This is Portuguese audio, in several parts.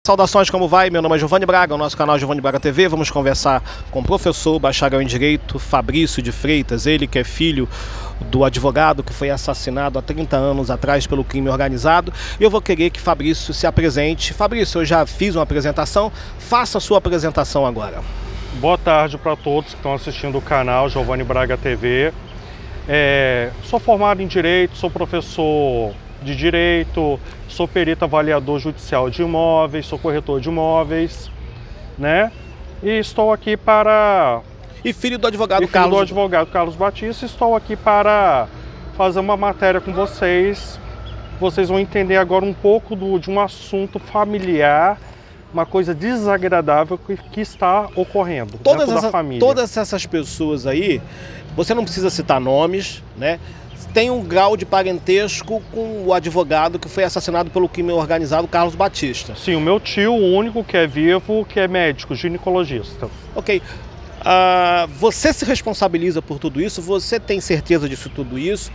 Saudações, como vai? Meu nome é Giovanni Braga, o nosso canal é Giovanni Braga TV. Vamos conversar com o professor bacharel em Direito, Fabrício de Freitas, ele que é filho do advogado que foi assassinado há 30 anos atrás pelo crime organizado. E eu vou querer que Fabrício se apresente. Fabrício, eu já fiz uma apresentação, faça a sua apresentação agora. Boa tarde para todos que estão assistindo o canal Giovanni Braga TV. Sou formado em Direito, sou professor de Direito, sou perito avaliador judicial de imóveis, sou corretor de imóveis, né? E estou aqui para... E filho do advogado Carlos Batista, estou aqui para fazer uma matéria com vocês. Vocês vão entender agora um pouco de um assunto familiar, uma coisa desagradável que está ocorrendo dentro da família. Todas essas pessoas aí, você não precisa citar nomes, né? Tem um grau de parentesco com o advogado que foi assassinado pelo crime organizado, Carlos Batista. Sim, o meu tio, o único que é vivo, que é médico, ginecologista. Ok. Você se responsabiliza por tudo isso? Você tem certeza disso tudo isso?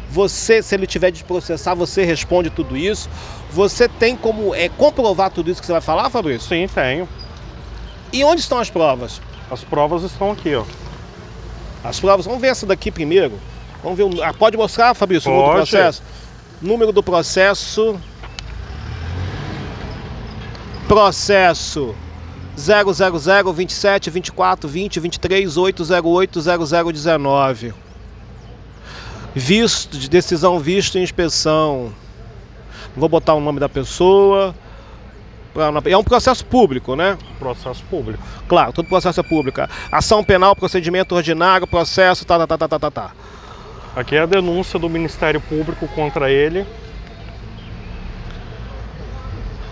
Você, se ele tiver de processar, você responde tudo isso? Você tem como comprovar tudo isso que você vai falar, Fabrício? Sim, tenho. E onde estão as provas? As provas estão aqui, ó. As provas, vamos ver essa daqui primeiro. Vamos ver, pode mostrar, Fabrício, o número do processo? Número do processo. Processo 000 27 24 20 23 808 0019. Visto de decisão, visto em inspeção. Vou botar o nome da pessoa. É um processo público, né? Processo público. Claro, todo processo é público. Ação penal, procedimento ordinário, processo, tá. Aqui é a denúncia do Ministério Público contra ele.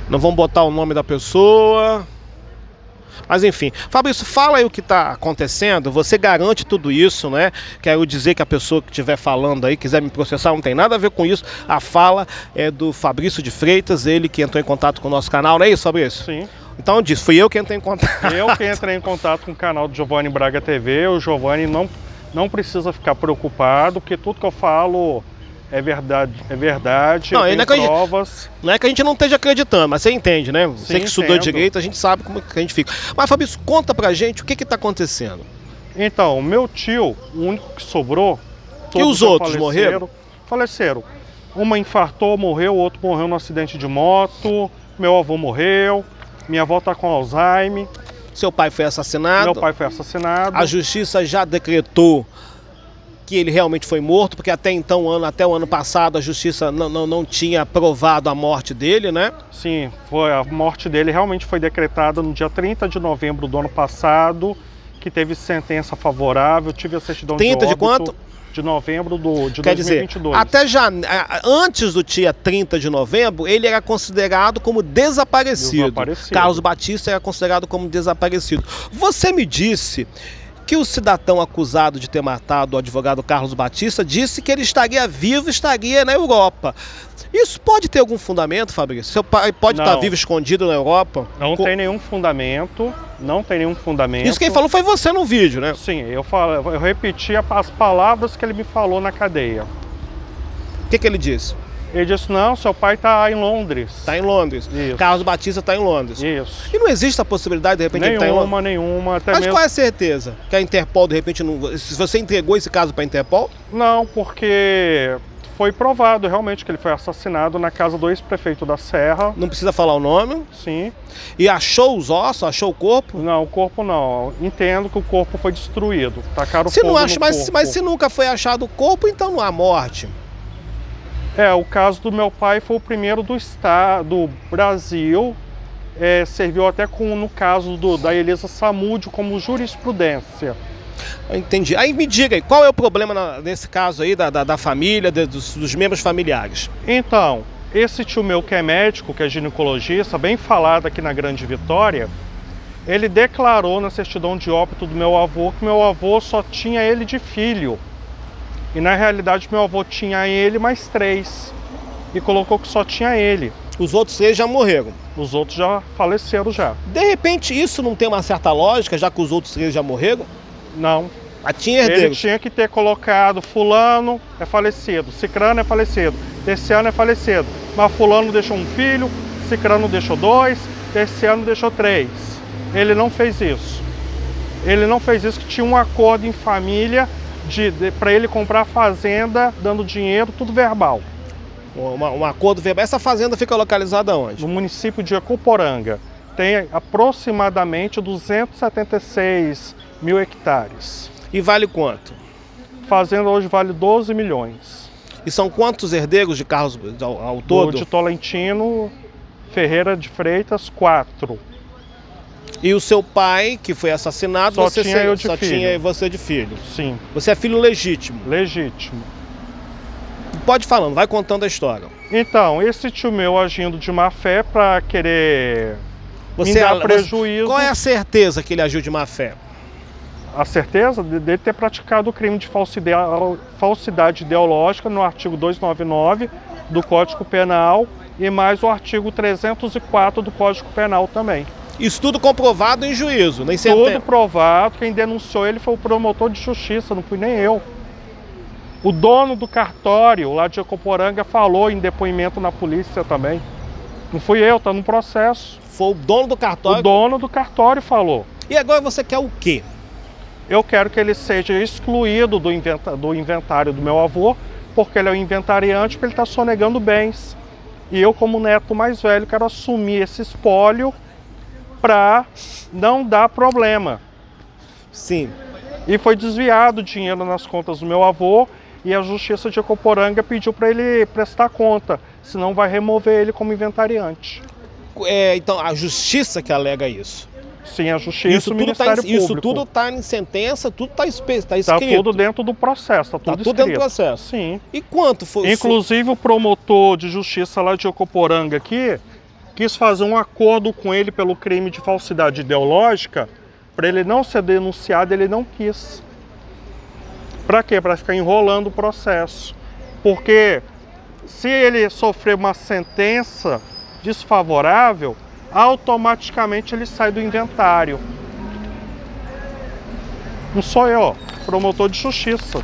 Não vamos botar o nome da pessoa. Mas enfim, Fabrício, fala aí o que está acontecendo. Você garante tudo isso, né? Quero dizer que a pessoa que estiver falando aí, quiser me processar, não tem nada a ver com isso. A fala é do Fabrício de Freitas, ele que entrou em contato com o nosso canal, não é isso, Fabrício? Sim. Então diz, fui eu que entrei em contato. Eu que entrei em contato com o canal do Giovanni Braga TV. O Giovanni não precisa ficar preocupado, porque tudo que eu falo é verdade, não, tem provas. Não é que a gente não esteja acreditando, mas você entende, né? Sim, você que estudou direito, a gente sabe como que a gente fica. Mas, Fabrício, conta pra gente o que está acontecendo. Então, meu tio, o único que sobrou... E os outros morreram? Faleceram. Uma infartou, morreu, o outro morreu no acidente de moto, meu avô morreu, minha avó está com Alzheimer. Seu pai foi assassinado? Meu pai foi assassinado. A justiça já decretou que ele realmente foi morto, porque até então, até o ano passado, a justiça não tinha provado a morte dele, né? Sim, a morte dele realmente foi decretada no dia 30 de novembro do ano passado, que teve sentença favorável, tive a certidão de óbito. 30 de quanto? De novembro de Quer 2022. Dizer, até já, antes do dia 30 de novembro, ele era considerado como desaparecido. Carlos Batista era considerado como desaparecido. Você me disse que o cidadão acusado de ter matado o advogado Carlos Batista disse que ele estaria vivo, estaria na Europa. Isso pode ter algum fundamento, Fabrício? Seu pai pode estar vivo, escondido na Europa? Não tem nenhum fundamento, não tem nenhum fundamento. Isso quem falou foi você no vídeo, né? Sim, eu repeti as palavras que ele me falou na cadeia. O que ele disse? Ele disse, não, seu pai está em Londres. Está em Londres. Isso. Carlos Batista está em Londres. Isso. E não existe a possibilidade, de repente, ele está em Londres? Nenhuma. Mas qual é a certeza? Que a Interpol, de repente, não... Se você entregou esse caso para a Interpol? Não, porque foi provado realmente que ele foi assassinado na casa do ex-prefeito da Serra. Não precisa falar o nome? Sim. E achou os ossos? Achou o corpo? Não, o corpo não. Entendo que o corpo foi destruído. Tacaram fogo no corpo. Mas se nunca foi achado o corpo, então não há morte. O caso do meu pai foi o primeiro do Brasil, serviu até no caso da Elisa Samúdio como jurisprudência. Entendi. Aí me diga aí, qual é o problema nesse caso aí da família, dos membros familiares? Então, esse tio meu que é médico, que é ginecologista, bem falado aqui na Grande Vitória, ele declarou na certidão de óbito do meu avô que meu avô só tinha ele de filho. E na realidade meu avô tinha ele mais 3 e colocou que só tinha ele. Os outros 3 já morreram? Os outros já faleceram já. De repente isso não tem uma certa lógica, já que os outros 3 já morreram? Não. Tinha herdeiros. Ele tinha que ter colocado fulano é falecido, cicrano é falecido, terciano é falecido. Mas fulano deixou um filho, cicrano deixou 2, esse ano deixou 3. Ele não fez isso. Ele não fez isso, que tinha um acordo em família para ele comprar fazenda, dando dinheiro, tudo verbal. Um acordo verbal. Essa fazenda fica localizada onde? No município de Ecoporanga. Tem aproximadamente 276 mil hectares. E vale quanto? Fazenda hoje vale 12 milhões. E são quantos herdeiros de carros ao todo? De Tolentino Ferreira de Freitas, 4. E o seu pai, que foi assassinado, só tinha você de filho? Sim. Você é filho legítimo? Legítimo. Pode falando, vai contando a história. Então, esse tio meu agindo de má fé para querer me dar prejuízo. Qual é a certeza que ele agiu de má fé? A certeza dele ter praticado o crime de falsidade ideológica no artigo 299 do Código Penal e mais o artigo 304 do Código Penal também. Isso tudo comprovado em juízo, nem tudo provado. Quem denunciou ele foi o promotor de justiça, não fui nem eu. O dono do cartório lá de Ecoporanga falou em depoimento na polícia também. Não fui eu, tá no processo. Foi o dono do cartório? O dono do cartório falou. E agora você quer o quê? Eu quero que ele seja excluído do inventário do meu avô, porque ele é o inventariante, porque ele está sonegando bens. E eu, como neto mais velho, quero assumir esse espólio para não dar problema. Sim. E foi desviado o dinheiro nas contas do meu avô e a Justiça de Ecoporanga pediu para ele prestar conta, senão vai remover ele como inventariante. Então, a Justiça que alega isso? Sim, a Justiça e o Ministério Público. Isso tudo está em sentença, tudo está escrito? Está tudo dentro do processo, está tudo dentro do processo? Sim. E quanto foi? Inclusive o promotor de justiça lá de Ecoporanga aqui quis fazer um acordo com ele pelo crime de falsidade ideológica, para ele não ser denunciado, ele não quis. Para quê? Para ficar enrolando o processo. Porque se ele sofrer uma sentença desfavorável, automaticamente ele sai do inventário. Não sou eu, promotor de justiça.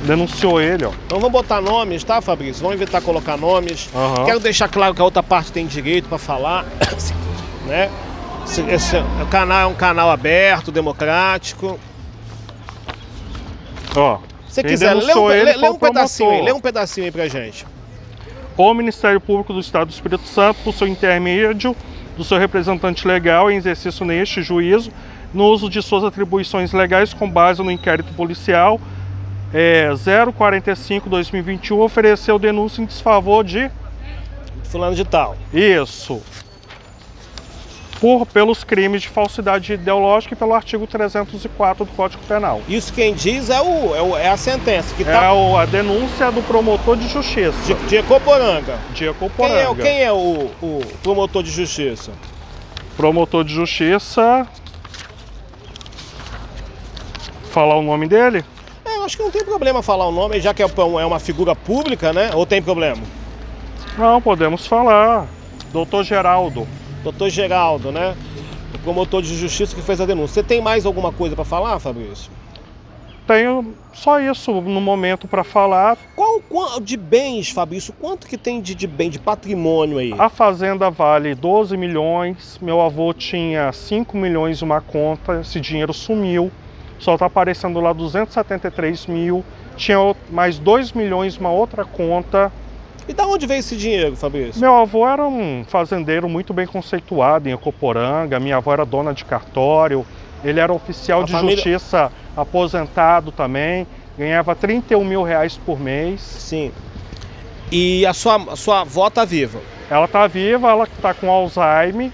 Denunciou ele, ó. Então vamos botar nomes, tá, Fabrício? Vamos evitar colocar nomes. Uhum. Quero deixar claro que a outra parte tem direito para falar, né? Esse canal é um canal aberto, democrático. Ó. Se quiser, lê um pedacinho aí pra gente. O Ministério Público do Estado do Espírito Santo, por seu intermédio do seu representante legal em exercício neste juízo, no uso de suas atribuições legais com base no inquérito policial 045/2021, ofereceu denúncia em desfavor de fulano de tal. Isso. Pelos crimes de falsidade ideológica e pelo artigo 304 do Código Penal. Isso quem diz é a sentença. Que a denúncia do promotor de justiça. De Ecoporanga. De Ecoporanga. Quem é o promotor de justiça? Promotor de justiça... Falar o nome dele? Acho que não tem problema falar o nome, já que é uma figura pública, né? Ou tem problema? Não, podemos falar. Doutor Geraldo. Doutor Geraldo, né? O promotor de justiça que fez a denúncia. Você tem mais alguma coisa para falar, Fabrício? Tenho só isso no momento para falar. Qual de bens, Fabrício? Quanto que tem de bem, de patrimônio aí? A fazenda vale 12 milhões. Meu avô tinha 5 milhões uma conta. Esse dinheiro sumiu. Só está aparecendo lá 273 mil. Tinha mais 2 milhões uma outra conta. E da onde veio esse dinheiro, Fabrício? Meu avô era um fazendeiro muito bem conceituado em Ecoporanga. Minha avó era dona de cartório. Ele era oficial de justiça aposentado também. Ganhava 31 mil reais por mês. Sim. E a sua avó está viva? Ela está viva, ela está com Alzheimer.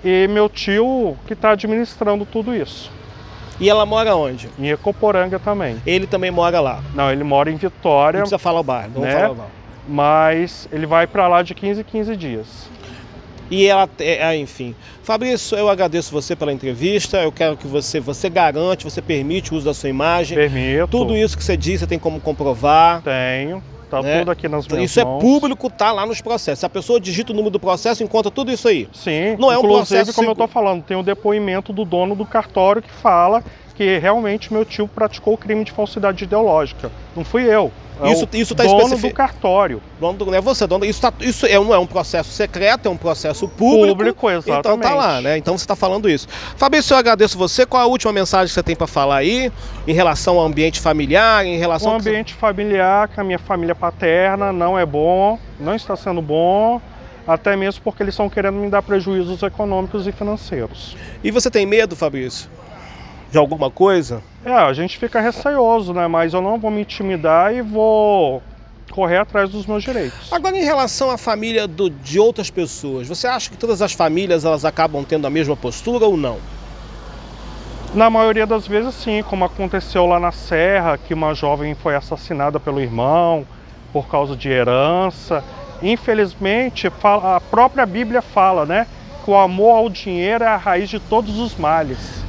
E meu tio que está administrando tudo isso. E ela mora onde? Em Ecoporanga também. Ele também mora lá? Não, ele mora em Vitória. Não precisa falar o bairro, vamos falar o bairro. Mas ele vai para lá de 15 em 15 dias. E ela, enfim. Fabrício, eu agradeço você pela entrevista. Eu quero que você garante, você permite o uso da sua imagem. Permito. Tudo isso que você disse, você tem como comprovar. Tenho. Tá tudo aqui nas minhas Isso mãos. É público, tá lá nos processos. Se a pessoa digita o número do processo, encontra tudo isso aí. Sim. Não é um processo. Como eu tô falando, tem o depoimento do dono do cartório que fala que realmente meu tio praticou o crime de falsidade ideológica. Não fui eu. Isso tá dono do cartório. Não é você, dono. Isso não é um processo secreto, é um processo público. Exatamente. Então tá lá, né? Então você está falando isso. Fabrício, eu agradeço você. Qual a última mensagem que você tem para falar aí em relação ao ambiente familiar, em relação ao ambiente familiar, que a minha família paterna não é bom, não está sendo bom, até mesmo porque eles estão querendo me dar prejuízos econômicos e financeiros. E você tem medo, Fabrício, de alguma coisa? A gente fica receoso, né? Mas eu não vou me intimidar e vou correr atrás dos meus direitos. Agora, em relação à família de outras pessoas, você acha que todas as famílias elas acabam tendo a mesma postura ou não? Na maioria das vezes sim, como aconteceu lá na Serra, que uma jovem foi assassinada pelo irmão por causa de herança. Infelizmente, a própria Bíblia fala, né, que o amor ao dinheiro é a raiz de todos os males.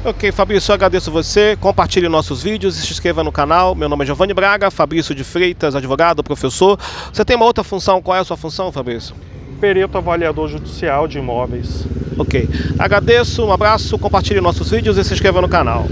Ok, Fabrício, eu agradeço você. Compartilhe nossos vídeos e se inscreva no canal. Meu nome é Giovanni Braga, Fabrício de Freitas, advogado, professor. Você tem uma outra função? Qual é a sua função, Fabrício? Perito avaliador judicial de imóveis. Ok. Agradeço, um abraço, compartilhe nossos vídeos e se inscreva no canal.